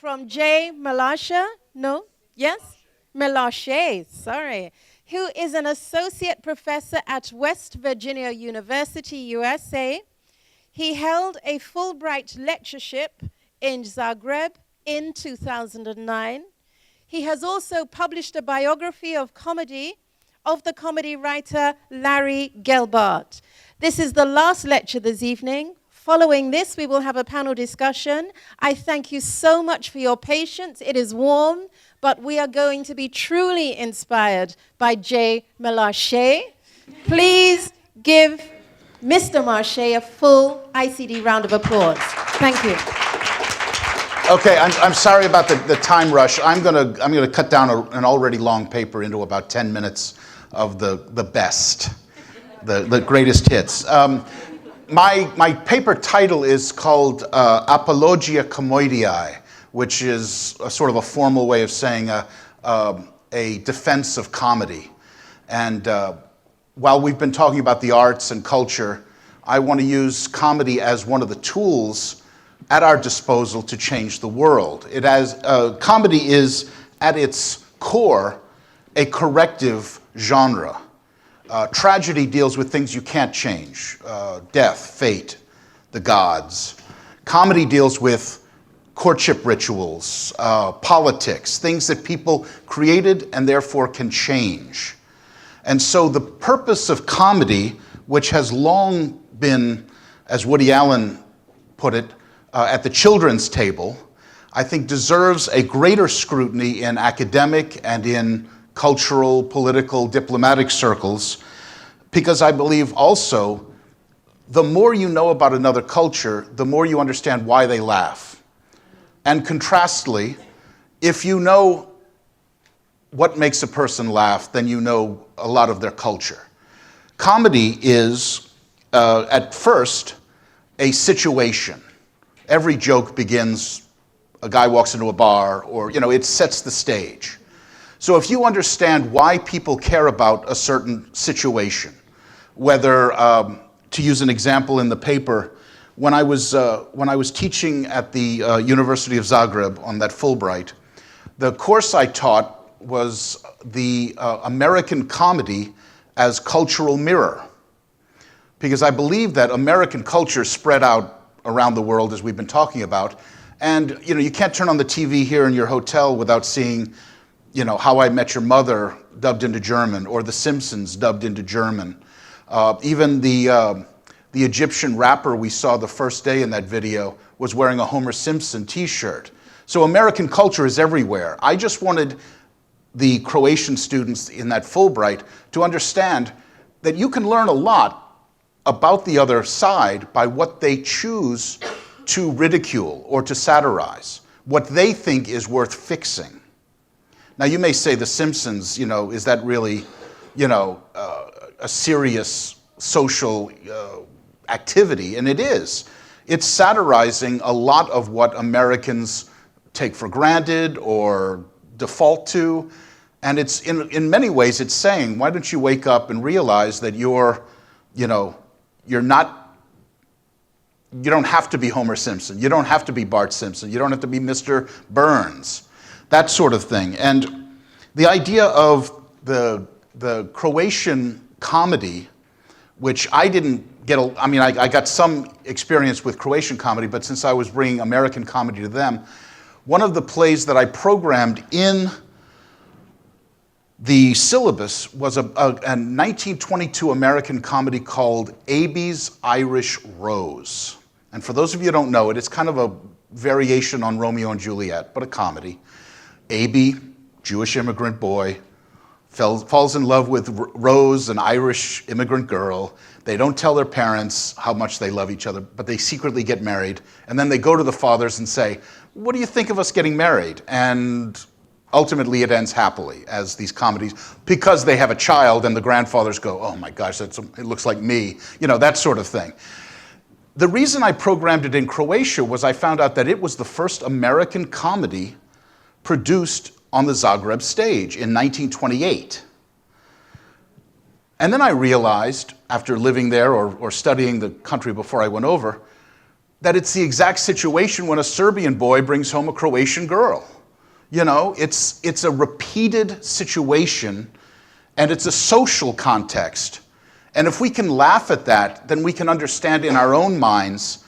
from J. Malarcher, no? Yes? Malarcher, sorry, who is an associate professor at West Virginia University, USA. He held a Fulbright lectureship in Zagreb in 2009. He has also published a biography of the comedy writer Larry Gelbart. This is the last lecture this evening. Following this, we will have a panel discussion. I thank you so much for your patience. It is warm, but we are going to be truly inspired by J. Malarcher. Please give Mr. Marché a full ICD round of applause. Thank you. Okay, I'm sorry about the time rush. I'm gonna cut down an already long paper into about 10 minutes of the best, the greatest hits. My paper title is called Apologia Comoediae, which is a sort of a formal way of saying a defense of comedy. And while we've been talking about the arts and culture, I want to use comedy as one of the tools at our disposal to change the world. Comedy is, at its core, a corrective genre. Tragedy deals with things you can't change, death, fate, the gods. Comedy deals with courtship rituals, politics, things that people created and therefore can change. And so the purpose of comedy, which has long been, as Woody Allen put it, at the children's table, I think deserves a greater scrutiny in academic and in cultural, political, diplomatic circles, because I believe also the more you know about another culture, the more you understand why they laugh. And contrastly, if you know what makes a person laugh, then you know a lot of their culture. Comedy is, at first, a situation. Every joke begins, a guy walks into a bar, or, it sets the stage. So if you understand why people care about a certain situation, whether, to use an example in the paper, when I was teaching at the University of Zagreb on that Fulbright, the course I taught was the American comedy as cultural mirror. Because I believe that American culture spread out around the world, as we've been talking about, and you can't turn on the TV here in your hotel without seeing How I Met Your Mother dubbed into German, or The Simpsons dubbed into German. Even the Egyptian rapper we saw the first day in that video was wearing a Homer Simpson t-shirt. So American culture is everywhere. I just wanted the Croatian students in that Fulbright to understand that you can learn a lot about the other side by what they choose to ridicule or to satirize, what they think is worth fixing. Now you may say The Simpsons, is that really, a serious social activity? And it is. It's satirizing a lot of what Americans take for granted or default to. And it's in many ways it's saying, why don't you wake up and realize that you don't have to be Homer Simpson. You don't have to be Bart Simpson. You don't have to be Mr. Burns. That sort of thing. And the idea of the Croatian comedy, which I didn't get, I got some experience with Croatian comedy, but since I was bringing American comedy to them, one of the plays that I programmed in the syllabus was a 1922 American comedy called Abe's Irish Rose. And for those of you who don't know it, it's kind of a variation on Romeo and Juliet, but a comedy. Abe, Jewish immigrant boy, falls in love with Rose, an Irish immigrant girl. They don't tell their parents how much they love each other, but they secretly get married. And then they go to the fathers and say, what do you think of us getting married? And ultimately it ends happily, as these comedies, because they have a child and the grandfathers go, oh my gosh, it looks like me, that sort of thing. The reason I programmed it in Croatia was I found out that it was the first American comedy produced on the Zagreb stage in 1928. And then I realized, after living there or studying the country before I went over, that it's the exact situation when a Serbian boy brings home a Croatian girl. You know, it's a repeated situation, and it's a social context. And if we can laugh at that, then we can understand in our own minds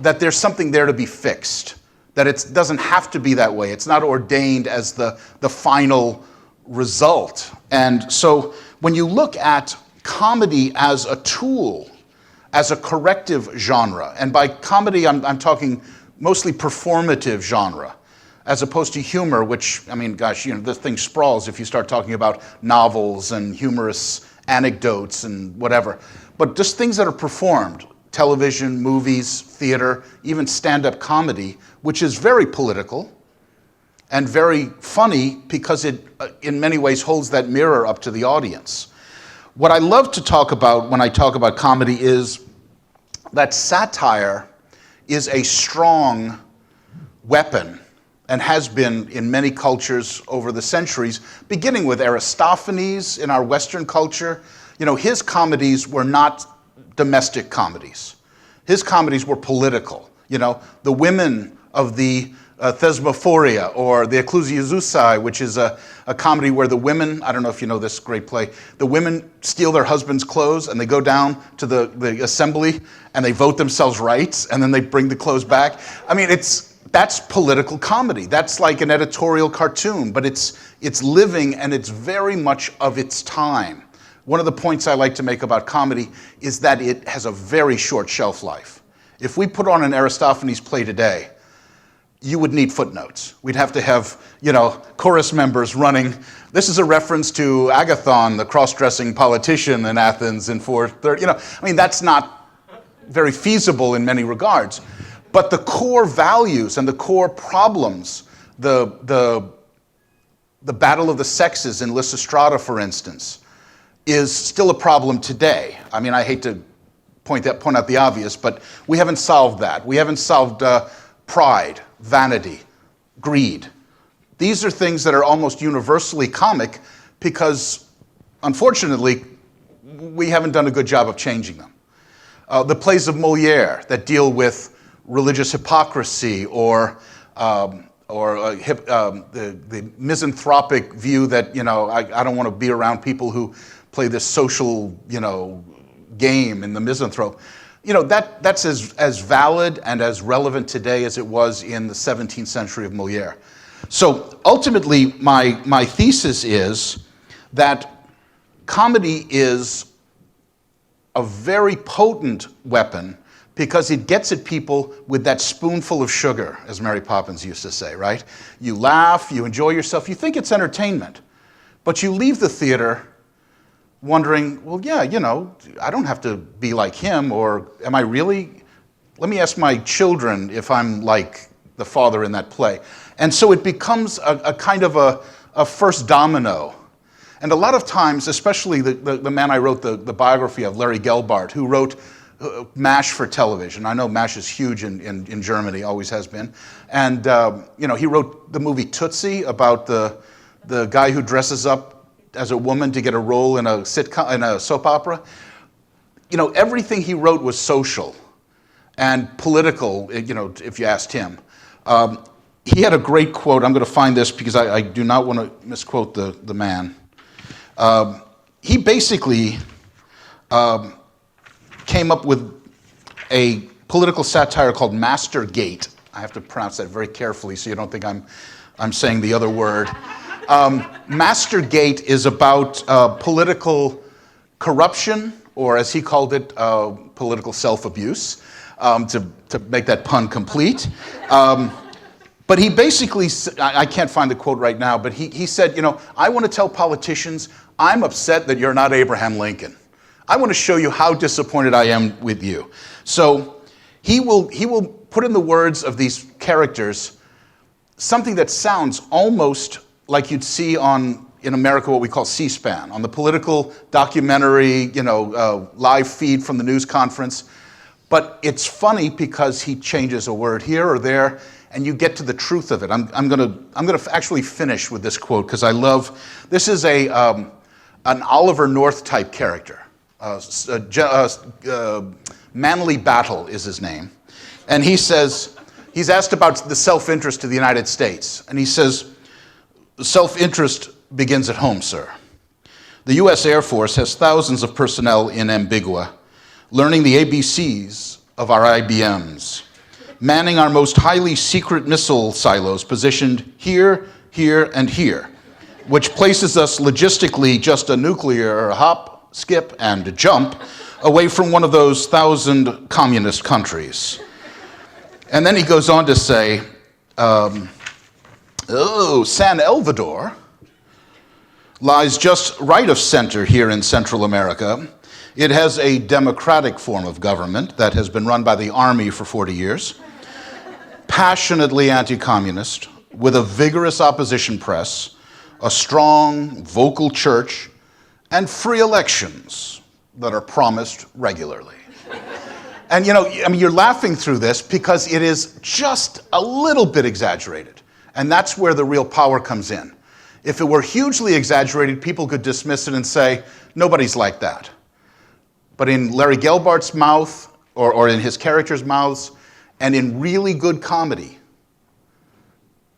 that there's something there to be fixed, that it doesn't have to be that way. It's not ordained as the final result. And so when you look at comedy as a tool, as a corrective genre, and by comedy I'm talking mostly performative genre, as opposed to humor, which, I mean, gosh, you know, this thing sprawls if you start talking about novels and humorous anecdotes and whatever. But just things that are performed, television, movies, theater, even stand-up comedy, which is very political and very funny because it, in many ways, holds that mirror up to the audience. What I love to talk about when I talk about comedy is that satire is a strong weapon and has been in many cultures over the centuries, beginning with Aristophanes in our Western culture. You know, his comedies were not domestic comedies. His comedies were political. You know, the women of the Thesmophoria, or the Ecclesiazusai, which is a comedy where the women, I don't know if you know this great play, the women steal their husband's clothes and they go down to the assembly and they vote themselves rights and then they bring the clothes back. I mean, that's political comedy. That's like an editorial cartoon, but it's living and it's very much of its time. One of the points I like to make about comedy is that it has a very short shelf life. If we put on an Aristophanes play today, you would need footnotes. We'd have to have, you know, chorus members running. This is a reference to Agathon, the cross-dressing politician in Athens in 430. You know, I mean, that's not very feasible in many regards. But the core values and the core problems, the battle of the sexes in Lysistrata, for instance, is still a problem today. I mean, I hate to point out the obvious, but we haven't solved that. We haven't solved pride, vanity, greed. These are things that are almost universally comic because, unfortunately, we haven't done a good job of changing them. The plays of Molière that deal with religious hypocrisy or the misanthropic view that, you know, I don't want to be around people who play this social, you know, game in the misanthrope. You know, that's as valid and as relevant today as it was in the 17th century of Molière. So ultimately, my thesis is that comedy is a very potent weapon because it gets at people with that spoonful of sugar, as Mary Poppins used to say, right? You laugh, you enjoy yourself, you think it's entertainment, but you leave the theater wondering, well, yeah, you know, I don't have to be like him, or am I really? Let me ask my children if I'm like the father in that play. And so it becomes a kind of a first domino. And a lot of times, especially the man I wrote the biography of, Larry Gelbart, who wrote MASH for television. I know MASH is huge in Germany, always has been. And you know, he wrote the movie Tootsie about the guy who dresses up as a woman to get a role in a sitcom, in a soap opera. You know, everything he wrote was social and political, you know, if you asked him. He had a great quote. I'm going to find this because I do not want to misquote the man. He basically came up with a political satire called Mastergate. I have to pronounce that very carefully so you don't think I'm saying the other word. Mastergate is about political corruption, or as he called it, political self-abuse, to make that pun complete. But he basically, I can't find the quote right now, but he said, you know, I want to tell politicians, I'm upset that you're not Abraham Lincoln. I want to show you how disappointed I am with you. So he will put in the words of these characters something that sounds almost like you'd see in America what we call C-SPAN, on the political documentary, you know, live feed from the news conference. But it's funny because he changes a word here or there, and you get to the truth of it. I'm gonna actually finish with this quote because I love. This is an Oliver North type character. Manly Battle is his name. And he says, he's asked about the self-interest of the United States. And he says, self-interest begins at home, sir. The U.S. Air Force has thousands of personnel in Ambigua, learning the ABCs of our IBMs, manning our most highly secret missile silos positioned here, here, and here, which places us logistically just a nuclear hop, skip, and jump away from one of those 1,000 communist countries. And then he goes on to say, San Salvador lies just right of center here in Central America. It has a democratic form of government that has been run by the army for 40 years, passionately anti-communist, with a vigorous opposition press, a strong, vocal church, and free elections that are promised regularly. And you're laughing through this because it is just a little bit exaggerated. And that's where the real power comes in. If it were hugely exaggerated, people could dismiss it and say, nobody's like that. But in Larry Gelbart's mouth, or in his characters' mouths, and in really good comedy,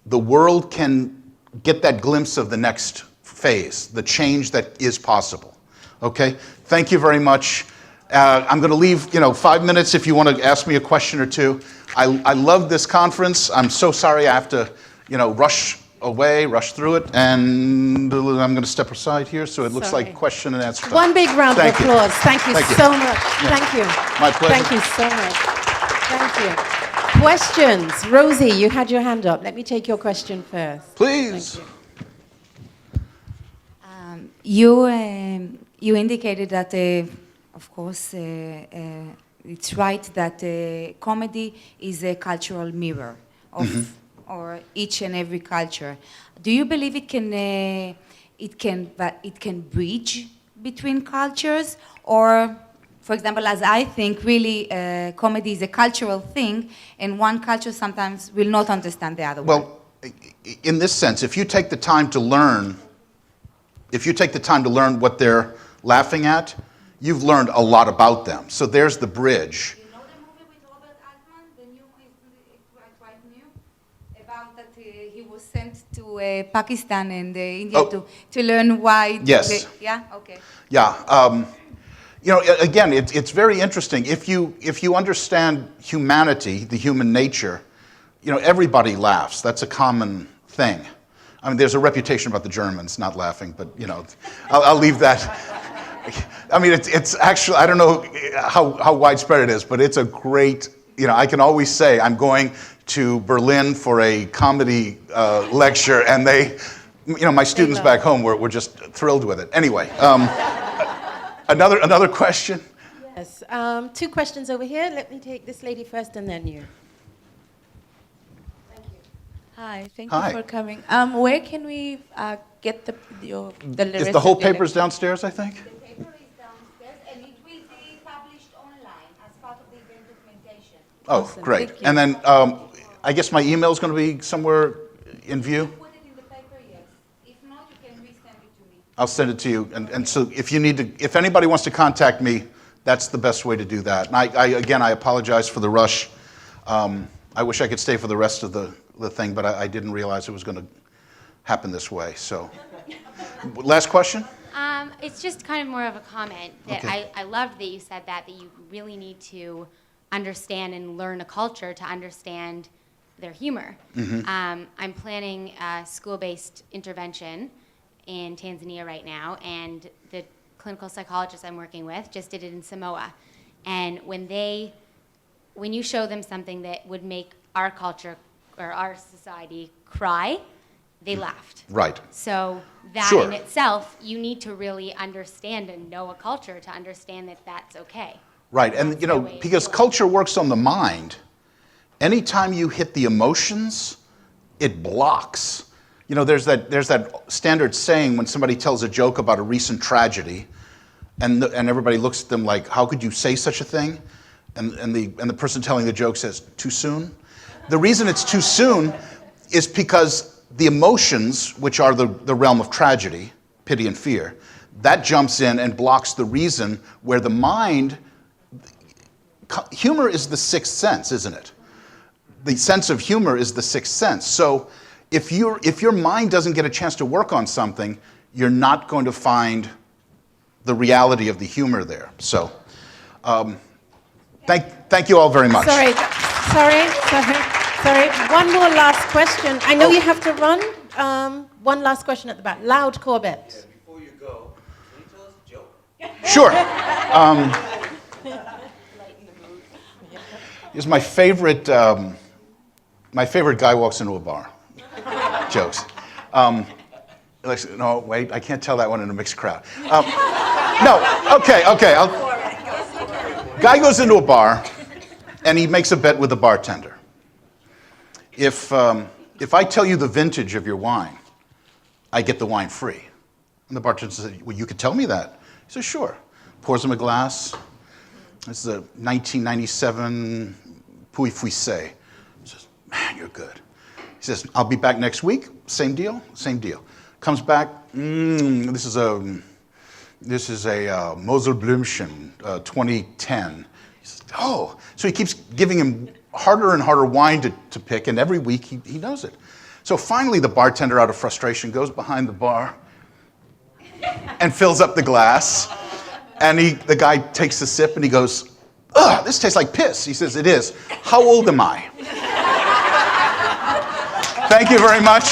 the world can get that glimpse of the next phase, the change that is possible. Okay? Thank you very much. I'm going to leave, 5 minutes if you want to ask me a question or two. I love this conference. I'm so sorry I have to, rush through it, and I'm going to step aside here so it looks like question and answer time. One big round of applause. Thank you so much. Yeah. Thank you. My pleasure. Thank you so much. Thank you. Questions? Rosie, you had your hand up. Let me take your question first. Please. You indicated that, of course, it's right that comedy is a cultural mirror of or each and every culture. Do you believe it can bridge between cultures, or, for example, as I think, really, comedy is a cultural thing, and one culture sometimes will not understand the other one? Well, in this sense, if you take the time to learn what they're laughing at, you've learned a lot about them. So there's the bridge. You know the movie with Robert Altman, the new, it's quite new, about that he was sent to Pakistan and India to learn why. Yes. Yeah. Okay. Yeah. Again, it's very interesting. If you understand humanity, the human nature, everybody laughs. That's a common thing. I mean, there's a reputation about the Germans not laughing, but I'll leave that. I mean, it's actually, I don't know how widespread it is, but it's a great, I can always say I'm going to Berlin for a comedy lecture, and they, my students back home were just thrilled with it. Anyway, another question? Yes, 2 questions over here. Let me take this lady first and then you. Thank you. Hi, thank you for coming. Where can we get the lyrics? Is the whole papers downstairs, I think? Oh, awesome. Great. And then I guess my email is going to be somewhere in view? Put it in the paper, yes. If not, you can resend it to me. I'll send it to you. And so if anybody wants to contact me, that's the best way to do that. And I apologize for the rush. I wish I could stay for the rest of the thing, but I didn't realize it was going to happen this way. So, last question? It's just kind of more of a comment that Okay. I loved that you said that you really need to understand and learn a culture to understand their humor. I'm planning a school-based intervention in Tanzania right now, and the clinical psychologist I'm working with just did it in Samoa. And when you show them something that would make our culture or our society cry, they laughed. Right. So that Sure. in itself, you need to really understand and know a culture to understand that that's okay. Right, and because culture works on the mind, anytime you hit the emotions, it blocks. There's that standard saying when somebody tells a joke about a recent tragedy, and everybody looks at them like, how could you say such a thing? And the person telling the joke says, too soon? The reason it's too soon is because the emotions, which are the realm of tragedy, pity and fear, that jumps in and blocks the reason where the mind, humor is the sixth sense, isn't it? The sense of humor is the sixth sense. So if your mind doesn't get a chance to work on something, you're not going to find the reality of the humor there. So thank you all very much. Sorry. One more last question. I know you have to run. One last question at the back. Loud, Corbett. Before you go, can you tell us a joke? Sure. Here's my favorite guy walks into a bar. Jokes. No, wait, I can't tell that one in a mixed crowd. Okay. Guy goes into a bar, and he makes a bet with the bartender. If I tell you the vintage of your wine, I get the wine free. And the bartender says, well, you could tell me that. He says, sure. Pours him a glass. This is a 1997 Puy Fuissé. He says, man, you're good. He says, I'll be back next week. Same deal? Same deal. Comes back, this is a Mosel Blümchen, 2010. He says, oh. So he keeps giving him harder and harder wine to pick, and every week he knows it. So finally the bartender, out of frustration, goes behind the bar and fills up the glass. And the guy takes a sip and he goes, ugh, this tastes like piss. He says, it is. How old am I? Thank you very much.